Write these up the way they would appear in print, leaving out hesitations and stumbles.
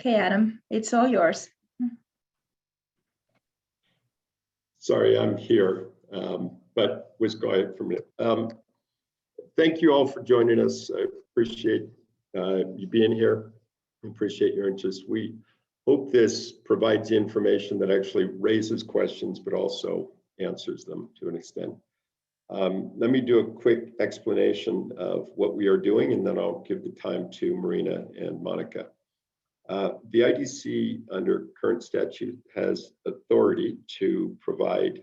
Okay, Adam, it's all yours. Sorry, I'm here, but was quiet for a minute. Thank you all for joining us. I appreciate you being here. I appreciate your interest. We hope this provides information that actually raises questions, but also answers them to an extent. Let me do a quick explanation of what we are doing, and then I'll give the time to Marina and Monica. The IDC, under current statute, has authority to provide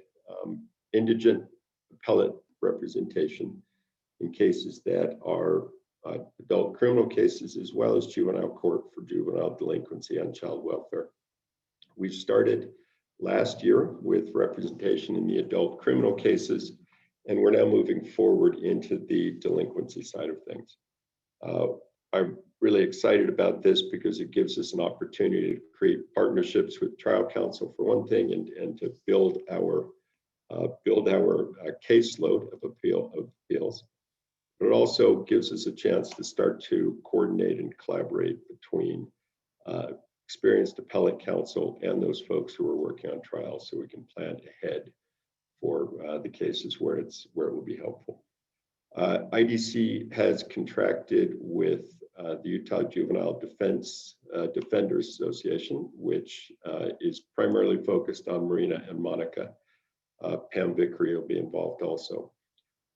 indigent appellate representation in cases that are adult criminal cases, as well as juvenile court for juvenile delinquency and child welfare. We started last year with representation in the adult criminal cases, and we're now moving forward into the delinquency side of things. I'm really excited about this because it gives us an opportunity to create partnerships with trial counsel for one thing, and to build our caseload of appeals. But it also gives us a chance to start to coordinate and collaborate between experienced appellate counsel and those folks who are working on trials, so we can plan ahead for the cases where it will be helpful. IDC has contracted with the Utah Juvenile Defenders Association, which is primarily focused on Marina and Monica. Pam Vickery will be involved also.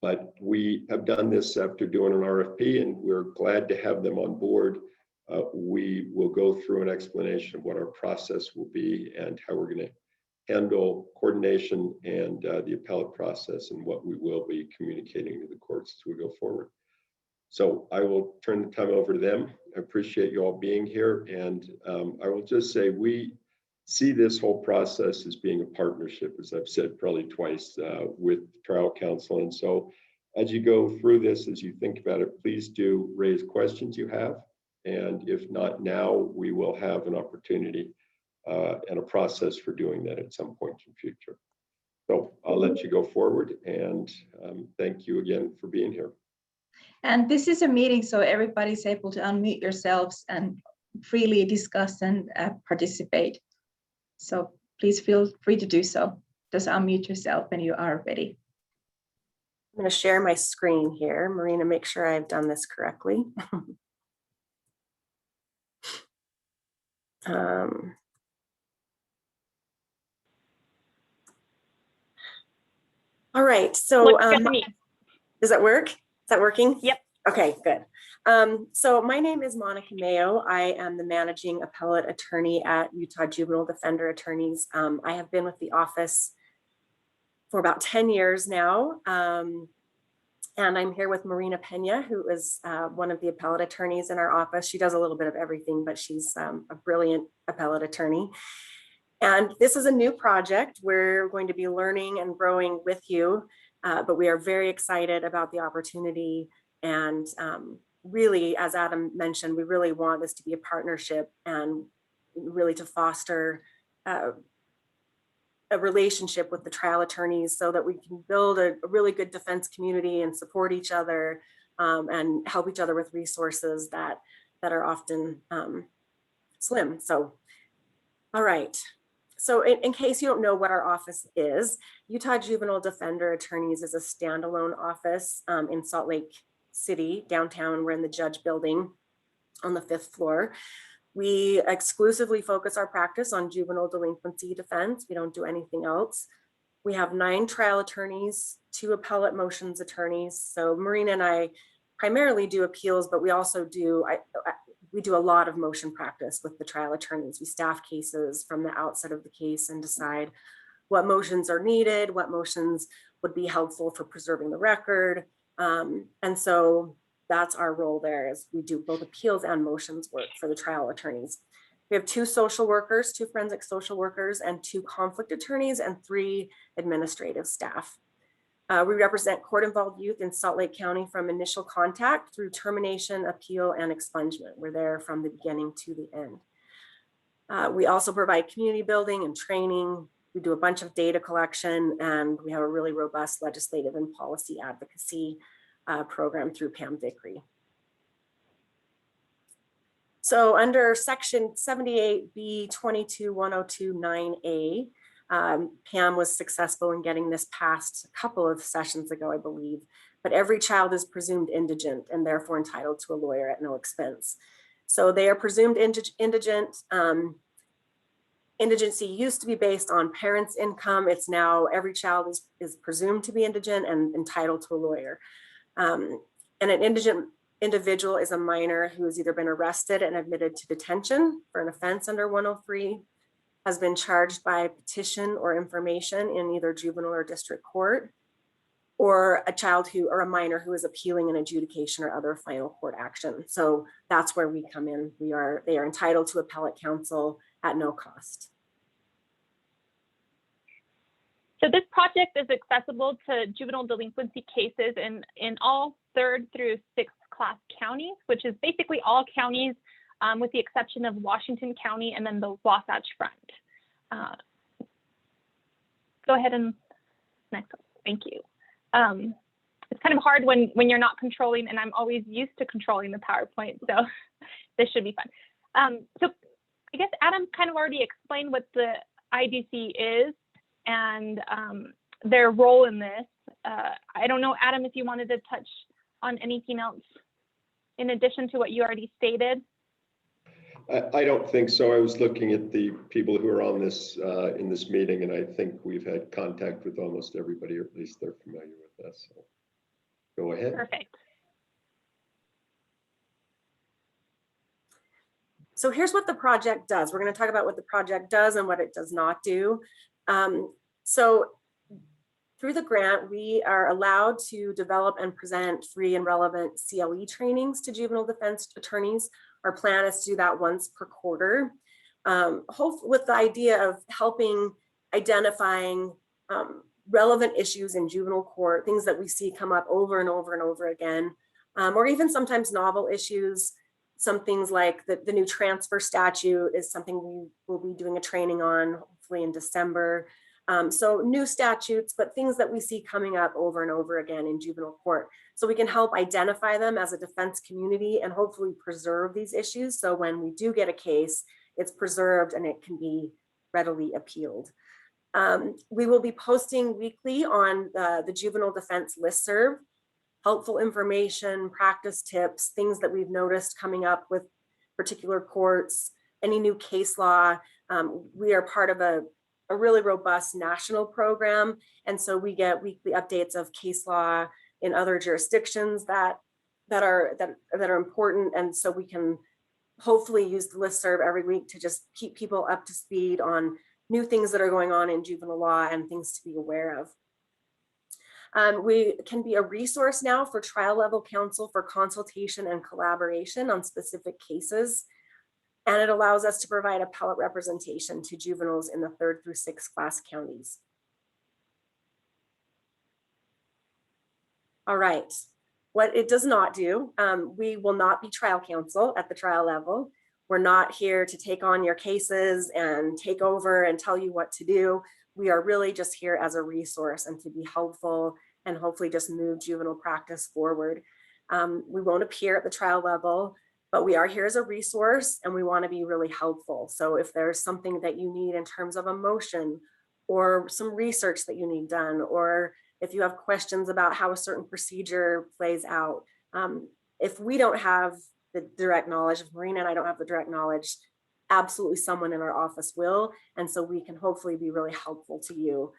But we have done this after doing an RFP, and we're glad to have them on board. We will go through an explanation of what our process will be and how we're going to handle coordination and the appellate process, and what we will be communicating to the courts as we go forward. So I will turn the time over to them. I appreciate you all being here, and I will just say we see this whole process as being a partnership, as I've said probably twice, with trial counsel. And so as you go through this, as you think about it, please do raise questions you have. And if not now, we will have an opportunity and a process for doing that at some point in the future. So I'll let you go forward, and thank you again for being here. And this is a meeting, so everybody's able to unmute yourselves and freely discuss and participate. So please feel free to do so. Just unmute yourself when you are ready. I'm going to share my screen here. Marina, make sure I've done this correctly. All right, so does that work? Is that working? Yep. Okay, good. So my name is Monica Mayo. I am the managing appellate attorney at Utah Juvenile Defender Attorneys. I have been with the office for about 10 years now. And I'm here with Marina Pena, who is one of the appellate attorneys in our office. She does a little bit of everything, but she's a brilliant appellate attorney. And this is a new project. We're going to be learning and growing with you, but we are very excited about the opportunity. And really, as Adam mentioned, we really want this to be a partnership and really to foster a relationship with the trial attorneys so that we can build a really good defense community and support each other and help each other with resources that are often slim. So, all right. So in case you don't know what our office is, Utah Juvenile Defender Attorneys is a standalone office in Salt Lake City, downtown. We're in the Judge Building on the 5th floor. We exclusively focus our practice on juvenile delinquency defense. We don't do anything else. We have 9 trial attorneys, 2 appellate motions attorneys. So Marina and I primarily do appeals, but we also do, we do a lot of motion practice with the trial attorneys. We staff cases from the outset of the case and decide what motions are needed, what motions would be helpful for preserving the record. And so that's our role there, is we do both appeals and motions work for the trial attorneys. We have 2 social workers, 2 forensic social workers, and 2 conflict attorneys, and 3 administrative staff. We represent court-involved youth in Salt Lake County from initial contact through termination, appeal, and expungement. We're there from the beginning to the end. We also provide community building and training. We do a bunch of data collection, and we have a really robust legislative and policy advocacy program through Pam Vickery. So under section 78B 22-102-9A, Pam was successful in getting this passed a couple of sessions ago, I believe, but every child is presumed indigent and therefore entitled to a lawyer at no expense. So they are presumed indigent. Indigency used to be based on parents' income. It's now every child is presumed to be indigent and entitled to a lawyer. And an indigent individual is a minor who has either been arrested and admitted to detention for an offense under 103, has been charged by petition or information in either juvenile or district court, or a child or a minor who is appealing an adjudication or other final court action. So that's where we come in. They are entitled to appellate counsel at no cost. So this project is accessible to juvenile delinquency cases in all 3rd through 6th class counties, which is basically all counties with the exception of Washington County and then the Wasatch Front. Go ahead and next one. Thank you. It's kind of hard when you're not controlling, and I'm always used to controlling the PowerPoint, so this should be fun. So I guess Adam kind of already explained what the IDC is and their role in this. I don't know, Adam, if you wanted to touch on anything else in addition to what you already stated. I don't think so. I was looking at the people who are on this in this meeting, and I think we've had contact with almost everybody, or at least they're familiar with us. So go ahead. Perfect. So here's what the project does. We're going to talk about what the project does and what it does not do. So through the grant, we are allowed to develop and present free and relevant CLE trainings to juvenile defense attorneys. Our plan is to do that once per quarter, with the idea of helping identifying relevant issues in juvenile court, things that we see come up over and over and over again, or even sometimes novel issues. Some things like the new transfer statute is something we will be doing a training on, hopefully in December. So new statutes, but things that we see coming up over and over again in juvenile court. So we can help identify them as a defense community and hopefully preserve these issues. So when we do get a case, it's preserved and it can be readily appealed. We will be posting weekly on the Juvenile Defense Listserv, helpful information, practice tips, things that we've noticed coming up with particular courts, any new case law. We are part of a really robust national program. And so we get weekly updates of case law in other jurisdictions that are important. And so we can hopefully use the listserv every week to just keep people up to speed on new things that are going on in juvenile law and things to be aware of. We can be a resource now for trial level counsel for consultation and collaboration on specific cases. And it allows us to provide appellate representation to juveniles in the 3rd through 6th class counties. All right, what it does not do, we will not be trial counsel at the trial level. We're not here to take on your cases and take over and tell you what to do. We are really just here as a resource and to be helpful and hopefully just move juvenile practice forward. We won't appear at the trial level, but we are here as a resource and we want to be really helpful. So if there's something that you need in terms of a motion or some research that you need done, or if you have questions about how a certain procedure plays out, if we don't have the direct knowledge, if Marina and I don't have the direct knowledge, absolutely someone in our office will. And so we can hopefully be really helpful to you,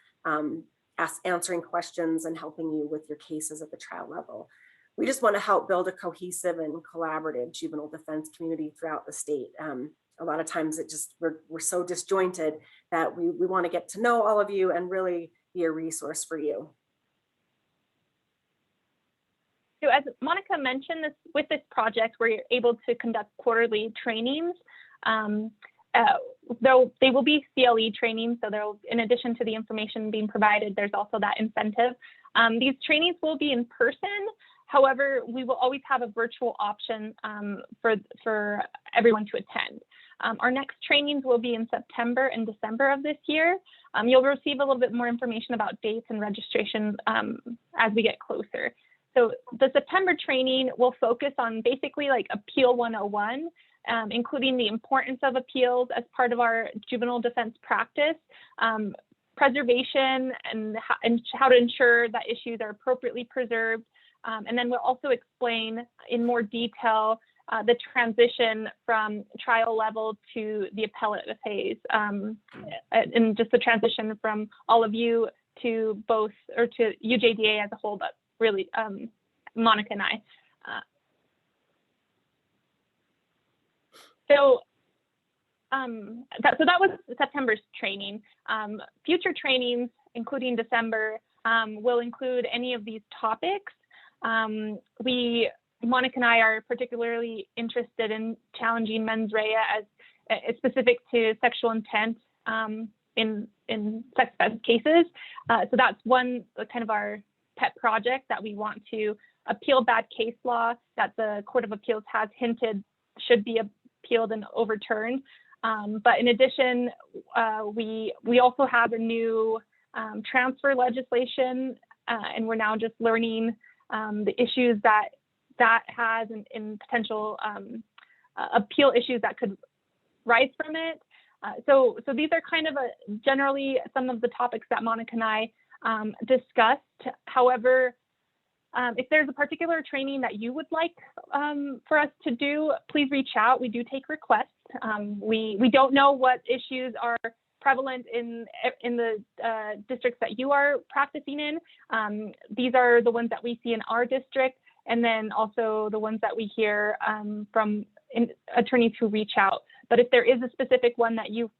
answering questions and helping you with your cases at the trial level. We just want to help build a cohesive and collaborative juvenile defense community throughout the state. A lot of times we're so disjointed that we want to get to know all of you and really be a resource for you. So as Monica mentioned, with this project, we're able to conduct quarterly trainings. Though they will be CLE trainings, so in addition to the information being provided, there's also that incentive. These trainings will be in person. However, we will always have a virtual option for everyone to attend. Our next trainings will be in September and December of this year. You'll receive a little bit more information about dates and registration as we get closer. So the September training will focus on basically like Appeal 101. including the importance of appeals as part of our juvenile defense practice, preservation and how to ensure that issues are appropriately preserved. And then we'll also explain in more detail the transition from trial level to the appellate phase, and just the transition from all of you to both, or to UJDA as a whole, but really Monica and I. So that was September's training. Future trainings, including December, will include any of these topics. Monica and I are particularly interested in challenging mens rea as specific to sexual intent in sex offense cases. So that's one kind of our pet project that we want to appeal bad case law that the Court of Appeals has hinted should be appealed and overturned. But in addition, we also have a new transfer legislation, and we're now just learning the issues that has in potential appeal issues that could rise from it. So these are kind of generally some of the topics that Monica and I discussed. However, if there's a particular training that you would like for us to do, please reach out. We do take requests. We don't know what issues are prevalent in the districts that you are practicing in. These are the ones that we see in our district, and then also the ones that we hear from attorneys who reach out. But if there is a specific one that you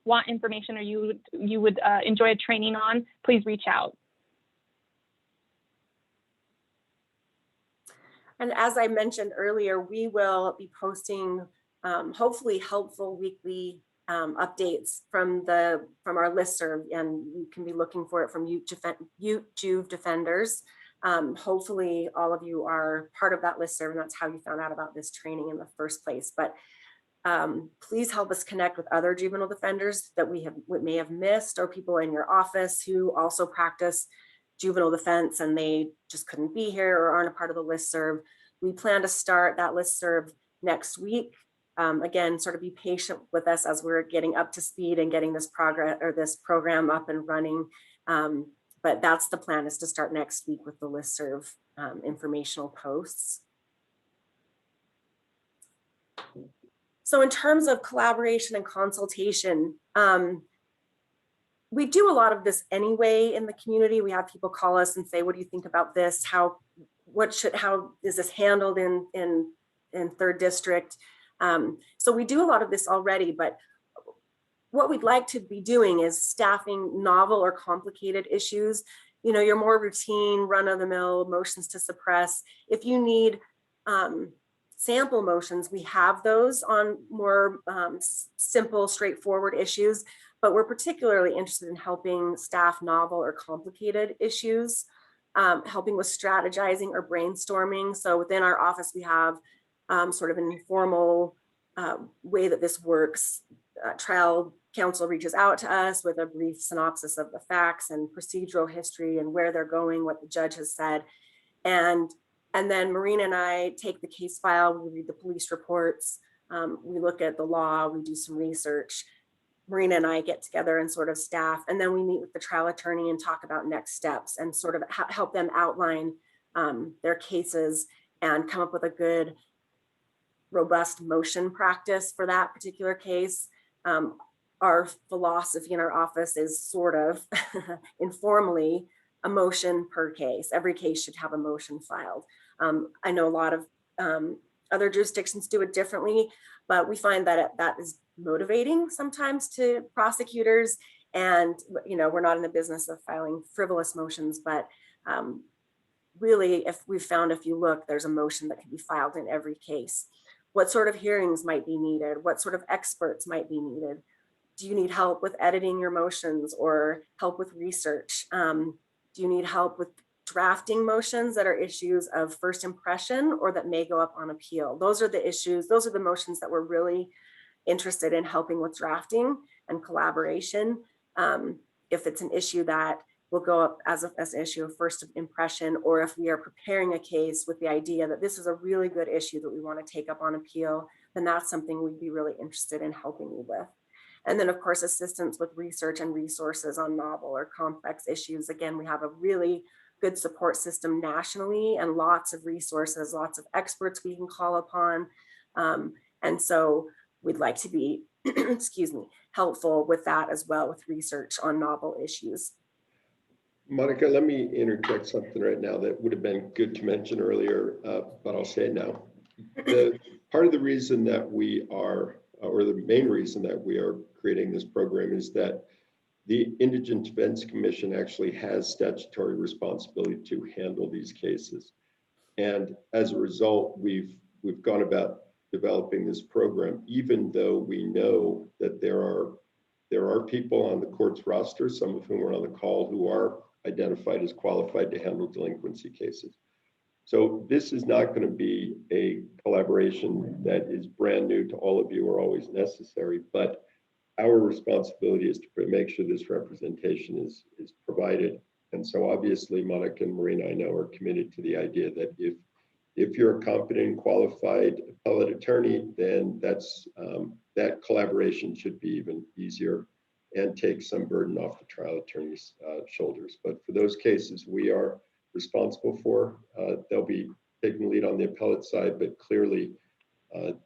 want information or you would enjoy a training on, please reach out. And as I mentioned earlier, we will be posting hopefully helpful weekly updates from our listserv, and you can be looking for it from Juve Defenders. Hopefully all of you are part of that listserv, and that's how you found out about this training in the first place. But please help us connect with other juvenile defenders that we may have missed, or people in your office who also practice juvenile defense and they just couldn't be here or aren't a part of the listserv. We plan to start that listserv next week. Again, sort of be patient with us as we're getting up to speed and getting this program up and running. But that's the plan, is to start next week with the listserv informational posts. So in terms of collaboration and consultation, we do a lot of this anyway in the community. We have people call us and say, what do you think about this? How is this handled in 3rd District? So we do a lot of this already, but what we'd like to be doing is staffing novel or complicated issues. You know, your more routine, run-of-the-mill motions to suppress. If you need sample motions, we have those on more simple, straightforward issues, but we're particularly interested in helping staff novel or complicated issues, helping with strategizing or brainstorming. So within our office, we have sort of an informal way that this works. Trial counsel reaches out to us with a brief synopsis of the facts and procedural history and where they're going, what the judge has said. And then Marina and I take the case file, we read the police reports, we look at the law, we do some research. Marina and I get together and sort of staff, and then we meet with the trial attorney and talk about next steps and sort of help them outline their cases and come up with a good, robust motion practice for that particular case. Our philosophy in our office is sort of informally a motion per case. Every case should have a motion filed. I know a lot of other jurisdictions do it differently, but we find that that is motivating sometimes to prosecutors. And, you know, we're not in the business of filing frivolous motions, but really, if you look, there's a motion that can be filed in every case. What sort of hearings might be needed? What sort of experts might be needed? Do you need help with editing your motions or help with research? Do you need help with drafting motions that are issues of first impression or that may go up on appeal? Those are the issues, those are the motions that we're really interested in helping with drafting and collaboration. If it's an issue that will go up as an issue of first impression, or if we are preparing a case with the idea that this is a really good issue that we want to take up on appeal, then that's something we'd be really interested in helping you with. And then of course, assistance with research and resources on novel or complex issues. Again, we have a really good support system nationally and lots of resources, lots of experts we can call upon. And so we'd like to be, excuse me, helpful with that as well, with research on novel issues. Monica, let me interject something right now that would have been good to mention earlier, but I'll say it now. Part of the reason that we are, or the main reason that we are creating this program is that the Indigent Defense Commission actually has statutory responsibility to handle these cases. And as a result, we've gone about developing this program, even though we know that there are people on the court's roster, some of whom are on the call, who are identified as qualified to handle delinquency cases. So this is not going to be a collaboration that is brand new to all of you or always necessary, but our responsibility is to make sure this representation is provided. And so obviously Monica and Marina, I know, are committed to the idea that if you're a competent and qualified appellate attorney, then that collaboration should be even easier and take some burden off the trial attorney's shoulders. But for those cases we are responsible for, they'll be taking lead on the appellate side, but clearly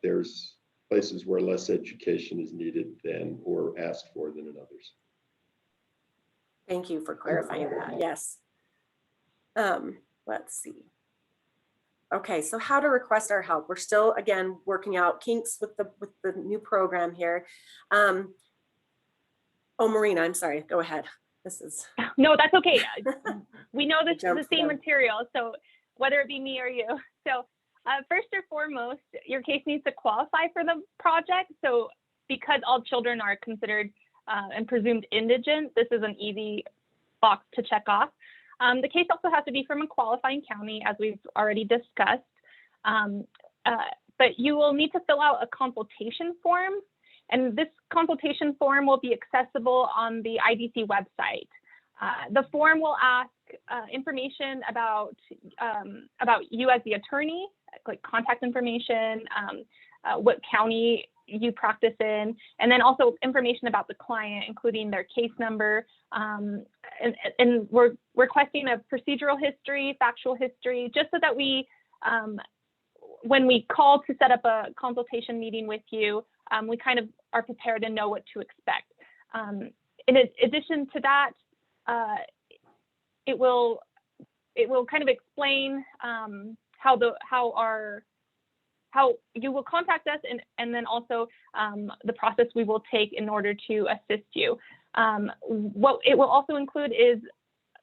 there's places where less education is needed than or asked for than in others. Thank you for clarifying that. Yes. Let's see. Okay, so how to request our help. We're still, again, working out kinks with the new program here. Oh, Marina, I'm sorry. Go ahead. This is. No, that's okay. We know this is the same them. material, so whether it be me or you. So first or foremost, your case needs to qualify for the project. So because all children are considered and presumed indigent, this is an easy box to check off. The case also has to be from a qualifying county, as we've already discussed. But you will need to fill out a consultation form, and this consultation form will be accessible on the IDC website. The form will ask information about you as the attorney, like contact information, what county you practice in, and then also information about the client, including their case number. And we're requesting a procedural history, factual history, just so that we, when we call to set up a consultation meeting with you, we kind of are prepared and know what to expect. In addition to that, it will kind of explain how you will contact us, and then also the process we will take in order to assist you. What it will also include is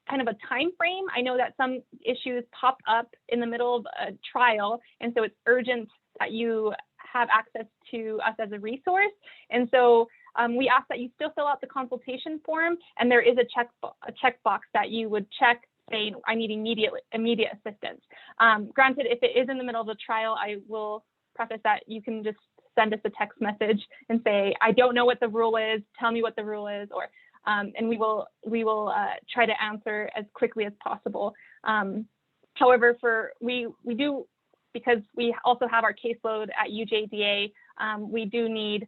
kind of a time frame. I know that some issues pop up in the middle of a trial, and so it's urgent that you have access to us as a resource. And so we ask that you still fill out the consultation form, and there is a checkbox that you would check saying, I need immediate assistance. Granted, if it is in the middle of the trial, I will preface that you can just send us a text message and say, I don't know what the rule is, tell me what the rule is, or and we will try to answer as quickly as possible. However, we do, because we also have our caseload at UJDA, we do need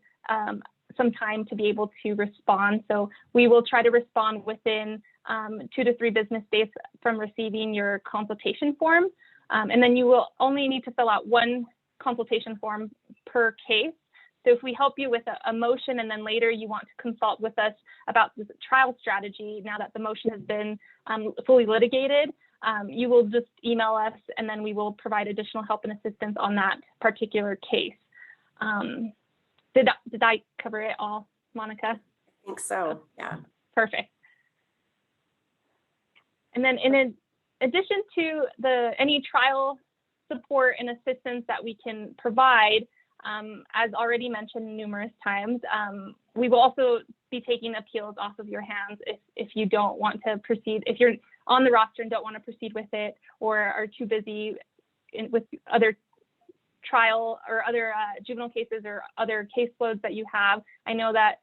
some time to be able to respond. So we will try to respond within 2 to 3 business days from receiving your consultation form. And then you will only need to fill out 1 consultation form per case. So if we help you with a motion and then later you want to consult with us about the trial strategy, now that the motion has been fully litigated, you will just email us, and then we will provide additional help and assistance on that particular case. Did I cover it all, Monica? I think so, yeah. Perfect. And then in addition to any trial support and assistance that we can provide, as already mentioned numerous times, we will also be taking appeals off of your hands if you don't want to proceed, if you're on the roster and don't want to proceed with it, or are too busy with other trial or other juvenile cases or other caseloads that you have. I know that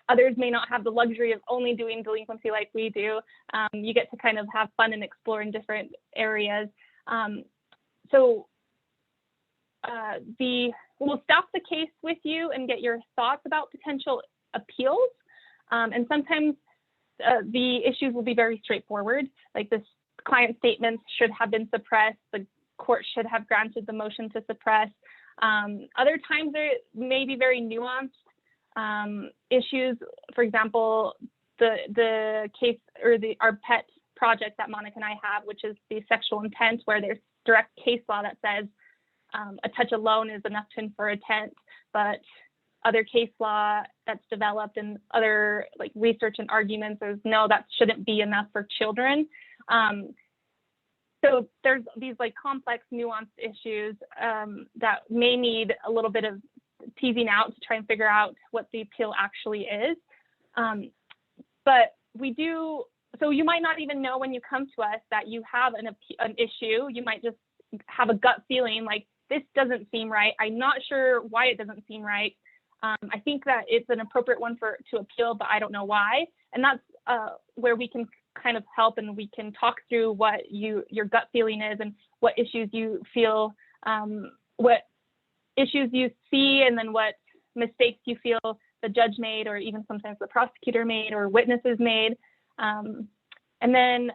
others may not have the luxury of only doing delinquency like we do. You get to kind of have fun and explore in different areas. So the we'll stop the case with you and get your thoughts about potential appeals. And sometimes the issues will be very straightforward, like this client statements should have been suppressed, the court should have granted the motion to suppress. Other times there may be very nuanced issues. For example, the case or our pet project that Monica and I have, which is the sexual intent, where there's direct case law that says a touch alone is enough to infer intent, but other case law that's developed and other like research and arguments is no, that shouldn't be enough for children. So there's these like complex, nuanced issues that may need a little bit of teasing out to try and figure out what the appeal actually is. But we do, so you might not even know when you come to us that you have an issue. You might just have a gut feeling like, this doesn't seem right. I'm not sure why it doesn't seem right. I think that it's an appropriate one to appeal, but I don't know why. And that's where we can kind of help, and we can talk through what your gut feeling is and what issues you feel, what issues you see, and then what mistakes you feel the judge made, or even sometimes the prosecutor made, or witnesses made. And then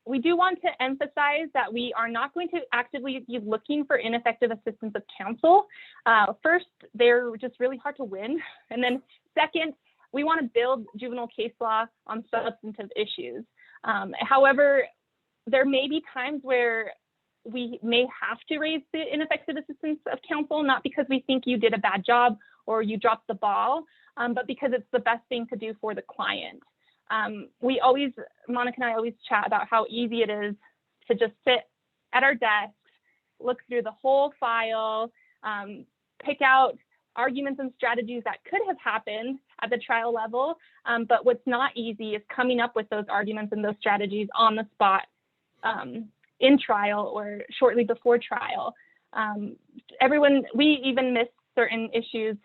we do want to emphasize that we are not going to actively be looking for ineffective assistance of counsel. First, they're just really hard to win. And then second, we want to build juvenile case law on substantive issues. However, there may be times where we may have to raise the ineffective assistance of counsel, not because we think you did a bad job or you dropped the ball, but because it's the best thing to do for the client. Monica and I always chat about how easy it is to just sit at our desks, look through the whole file, pick out arguments and strategies that could have happened at the trial level. But what's not easy is coming up with those arguments and those strategies on the spot in trial or shortly before trial. We even miss certain issues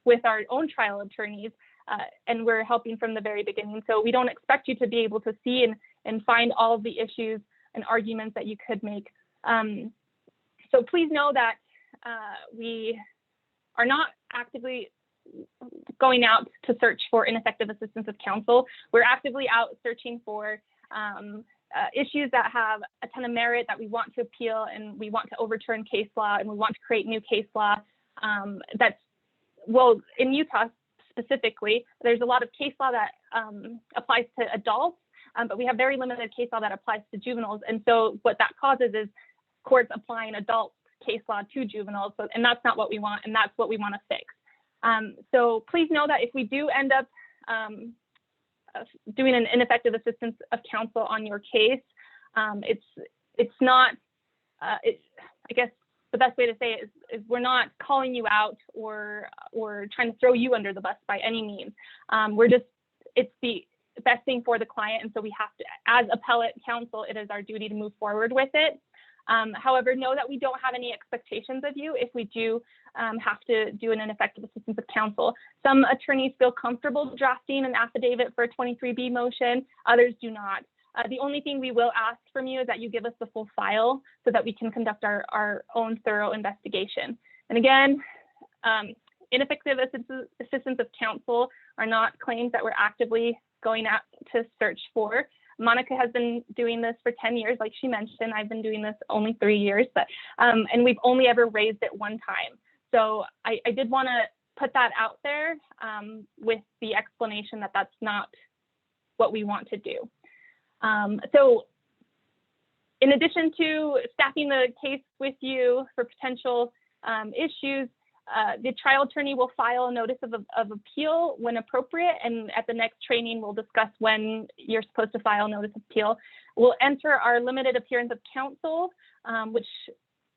with our own trial attorneys, and we're helping from the very beginning. So we don't expect you to be able to see and find all of the issues and arguments that you could make. So please know that we are not actively going out to search for ineffective assistance of counsel. We're actively out searching for issues that have a ton of merit that we want to appeal, and we want to overturn case law, and we want to create new case law in Utah specifically, there's a lot of case law that applies to adults, but we have very limited case law that applies to juveniles. And so what that causes is courts applying adult case law to juveniles, and that's not what we want, and that's what we want to fix. So please know that if we do end up doing an ineffective assistance of counsel on your case, it's not, I guess the best way to say it is we're not calling you out or trying to throw you under the bus by any means. It's the best thing for the client, and so we have to, as appellate counsel, it is our duty to move forward with it. However, know that we don't have any expectations of you if we do have to do an ineffective assistance of counsel. Some attorneys feel comfortable drafting an affidavit for a 23B motion, others do not. The only thing we will ask from you is that you give us the full file so that we can conduct our own thorough investigation. And again, ineffective assistance of counsel are not claims that we're actively going out to search for. Monica has been doing this for 10 years, like she mentioned. I've been doing this only 3 years, but and we've only ever raised it one time. So I did want to put that out there with the explanation that that's not what we want to do. So in addition to staffing the case with you for potential issues, the trial attorney will file a notice of appeal when appropriate, and at the next training, we'll discuss when you're supposed to file notice of appeal. We'll enter our limited appearance of counsel, which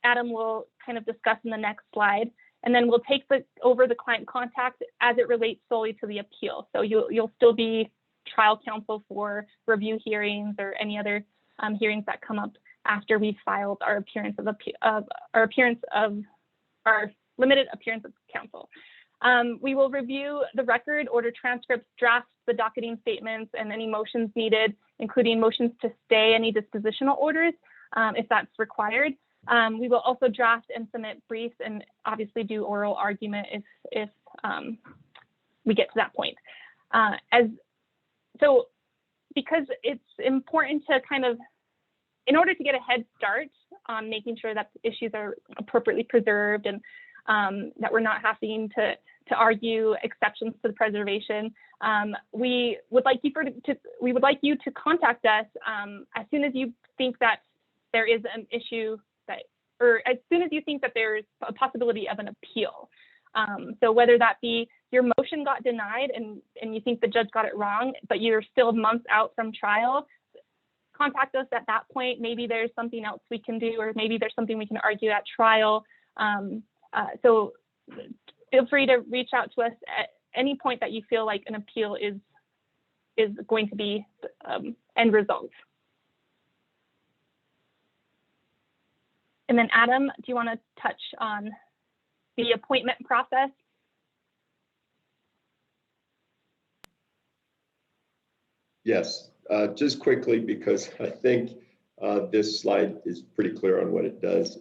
Adam will kind of discuss in the next slide, and then we'll take over the client contact as it relates solely to the appeal. So you'll still be trial counsel for review hearings or any other hearings that come up after we filed our limited appearance of counsel. We will review the record, order transcripts, draft the docketing statements, and any motions needed, including motions to stay any dispositional orders if that's required. We will also draft and submit briefs and obviously do oral argument if we get to that point. So because it's important to kind of, in order to get a head start on making sure that the issues are appropriately preserved and that we're not having to argue exceptions to the preservation, we would like you to contact us as soon as you think that there is an issue or as soon as you think that there's a possibility of an appeal. So whether that be your motion got denied and you think the judge got it wrong, but you're still months out from trial, contact us at that point. Maybe there's something else we can do, or maybe there's something we can argue at trial. So feel free to reach out to us at any point that you feel like an appeal is going to be end result. And then Adam, do you want to touch on the appointment process? Yes, just quickly, because I think this slide is pretty clear on what it does.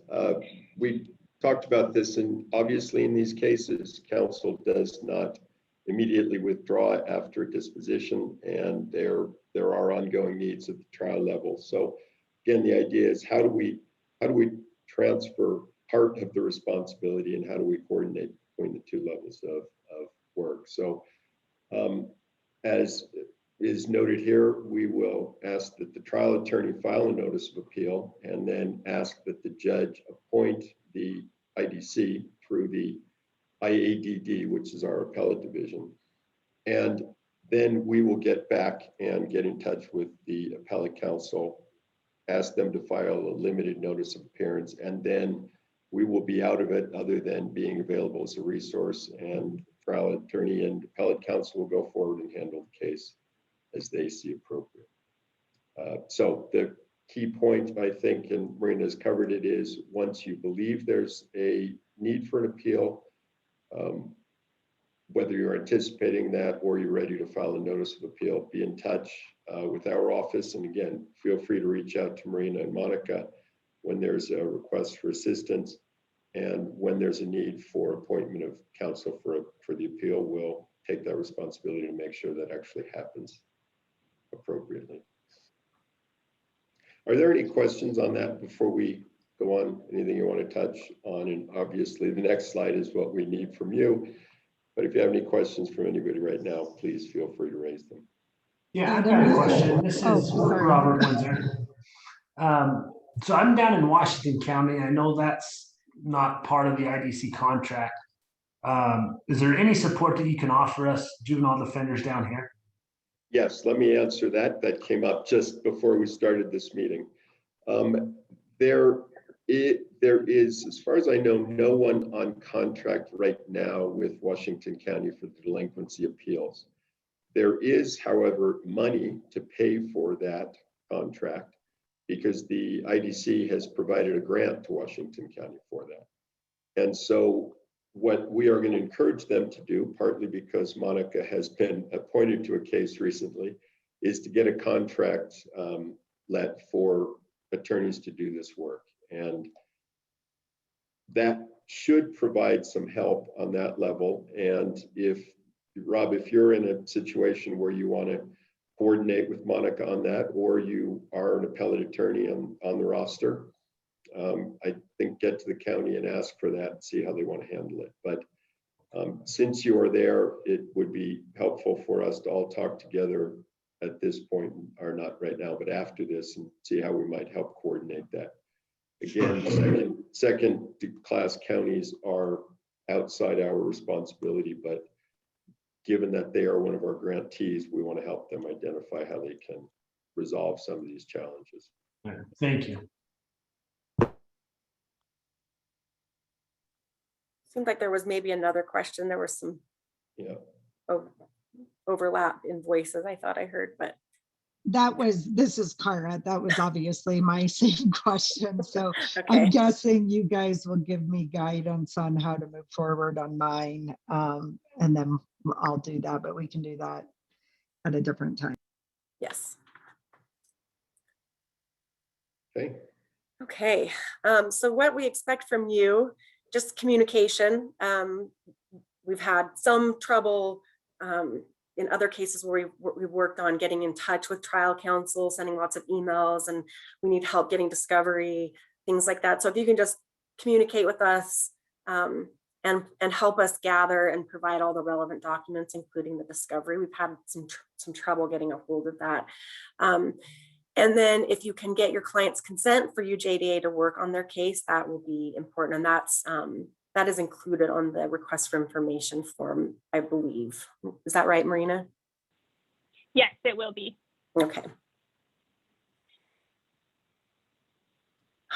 We talked about this, and obviously in these cases, counsel does not immediately withdraw after a disposition, and there are ongoing needs at the trial level. So again, the idea is how do we transfer part of the responsibility, and how do we coordinate between the two levels of work? So as is noted here, we will ask that the trial attorney file a notice of appeal, and then ask that the judge appoint the IDC through the IADD, which is our appellate division. And then we will get back and get in touch with the appellate counsel, ask them to file a limited notice of appearance, and then we will be out of it, other than being available as a resource, and trial attorney and appellate counsel will go forward and handle the case as they see appropriate. So the key point, I think, and Marina's covered it, is once you believe there's a need for an appeal, whether you're anticipating that or you're ready to file a notice of appeal, be in touch with our office. And again, feel free to reach out to Marina and Monica when there's a request for assistance, and when there's a need for appointment of counsel for the appeal, we'll take that responsibility to make sure that actually happens appropriately. Are there any questions on that before we go on? Anything you want to touch on? And obviously the next slide is what we need from you. But if you have any questions from anybody right now, please feel free to raise them. Yeah, I've got a question. This is Robert Windsor. So I'm down in Washington County. I know that's not part of the IDC contract. Is there any support that you can offer us juvenile defenders down here? Yes, let me answer that. That came up just before we started this meeting. There is, as far as I know, no one on contract right now with Washington County for the delinquency appeals. There is, however, money to pay for that contract, because the IDC has provided a grant to Washington County for that. And so what we are going to encourage them to do, partly because Monica has been appointed to a case recently, is to get a contract let for attorneys to do this work. And that should provide some help on that level. And if, Rob, if you're in a situation where you want to coordinate with Monica on that, or you are an appellate attorney on the roster, I think get to the county and ask for that and see how they want to handle it. But since you are there, it would be helpful for us to all talk together at this point, or not right now, but after this, and see how we might help coordinate that. Again, second class counties are outside our responsibility, but given that they are one of our grantees, we want to help them identify how they can resolve some of these challenges. Thank you. Seemed like there was maybe another question. There was some overlap in voices, I thought I heard, but this is Cara. That was obviously my same question. So okay. I'm guessing you guys will give me guidance on how to move forward on mine. And then I'll do that, but we can do that at a different time. Yes. Okay. Okay, so what we expect from you, just communication. We've had some trouble in other cases where we've worked on getting in touch with trial counsel, sending lots of emails, and we need help getting discovery, things like that. So if you can just communicate with us and help us gather and provide all the relevant documents, including the discovery. We've had some trouble getting a hold of that. And then if you can get your client's consent for UJDA to work on their case, that will be important. And that is included on the request for information form, I believe. Is that right, Marina? Yes, it will be. Okay.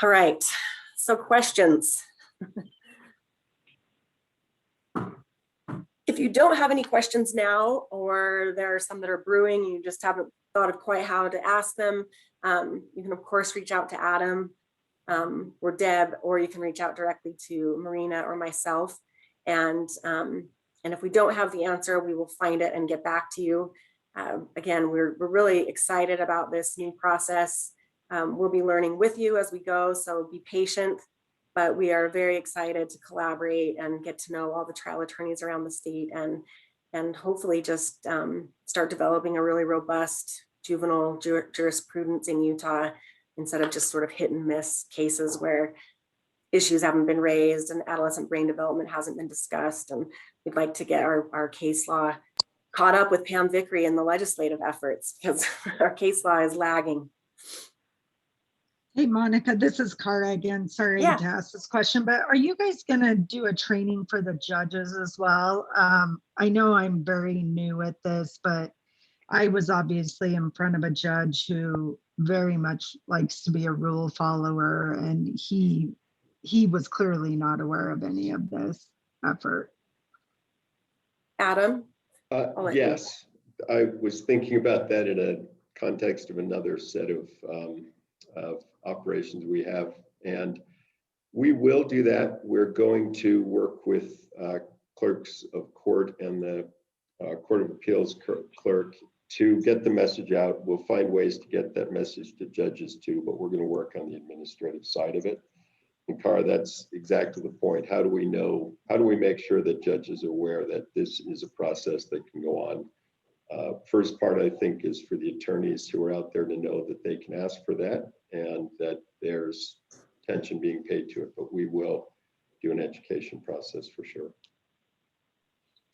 All right, so questions. If you don't have any questions now, or there are some that are brewing, you just haven't thought of quite how to ask them, you can of course reach out to Adam or Deb, or you can reach out directly to Marina or myself. And if we don't have the answer, we will find it and get back to you. Again, we're really excited about this new process. We'll be learning with you as we go, so be patient. But we are very excited to collaborate and get to know all the trial attorneys around the state, and hopefully just start developing a really robust juvenile jurisprudence in Utah, instead of just sort of hit and miss cases where issues haven't been raised and adolescent brain development hasn't been discussed. And we'd like to get our case law caught up with Pam Vickery and the legislative efforts, because our case law is lagging. Hey, Monica, this is Cara again. Sorry Yeah. to ask this question, but are you guys going to do a training for the judges as well? I know I'm very new at this, but I was obviously in front of a judge who very much likes to be a rule follower, and he was clearly not aware of any of this effort. Adam? Yes, I was thinking about that in a context of another set of operations we have, and we will do that. We're going to work with clerks of court and the Court of Appeals clerk to get the message out. We'll find ways to get that message to judges too, but we're going to work on the administrative side of it. And Cara, that's exactly the point. How do we know, how do we make sure that judges are aware that this is a process that can go on? First part, I think, is for the attorneys who are out there to know that they can ask for that and that there's attention being paid to it, but we will do an education process for sure.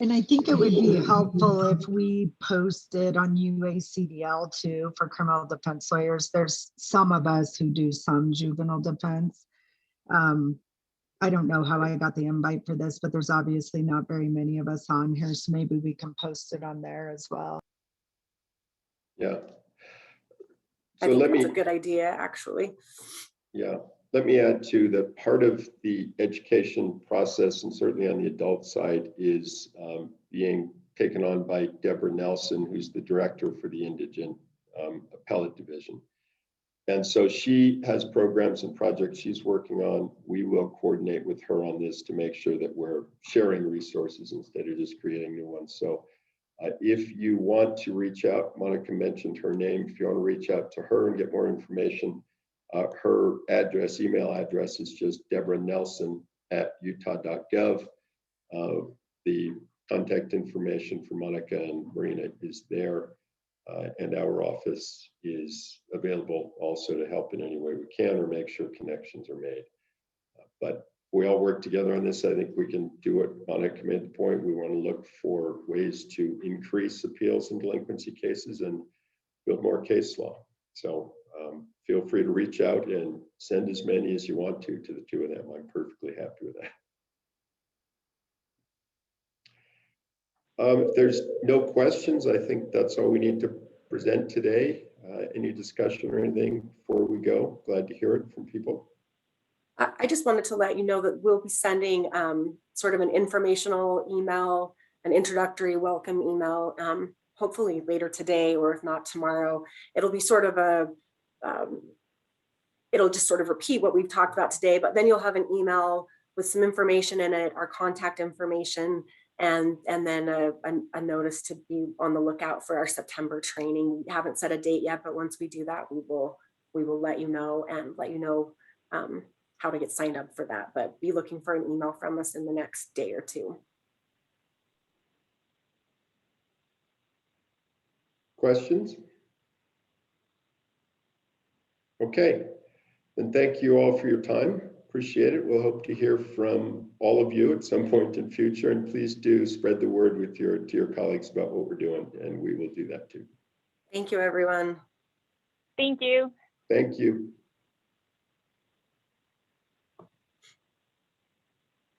And I think it would be helpful if we posted on UACDL too for criminal defense lawyers. There's some of us who do some juvenile defense. I don't know how I got the invite for this, but there's obviously not very many of us on here, so maybe we can post it on there as well. Yeah. I think that's a good idea, actually. Yeah. Let me add to that. Part of the education process, and certainly on the adult side, is being taken on by Deborah Nelson, who's the director for the Indigent Appellate Division. And so she has programs and projects she's working on. We will coordinate with her on this to make sure that we're sharing resources instead of just creating new ones. So if you want to reach out, Monica mentioned her name. If you want to reach out to her and get more information, her address, email address is just deborah.nelson@utah.gov. The contact information for Monica and Marina is there. And our office is available also to help in any way we can or make sure connections are made. But we all work together on this. I think we can do it. Monica made the point. We want to look for ways to increase appeals in delinquency cases and build more case law. So feel free to reach out and send as many as you want to the two of them. I'm perfectly happy with that. If there's no questions, I think that's all we need to present today. Any discussion or anything before we go? Glad to hear it from people. I just wanted to let you know that we'll be sending sort of an informational email, an introductory welcome email, hopefully later today, or if not tomorrow. It'll be sort of it'll just sort of repeat what we've talked about today, but then you'll have an email with some information in it, our contact information, and then a notice to be on the lookout for our September training. We haven't set a date yet, but once we do that, we will let you know and let you know how to get signed up for that, but be looking for an email from us in the next day or two. Questions? Okay, then thank you all for your time. Appreciate it. We'll hope to hear from all of you at some point in future, and please do spread the word with to your colleagues about what we're doing, and we will do that too. Thank you, everyone. Thank you. Thank you.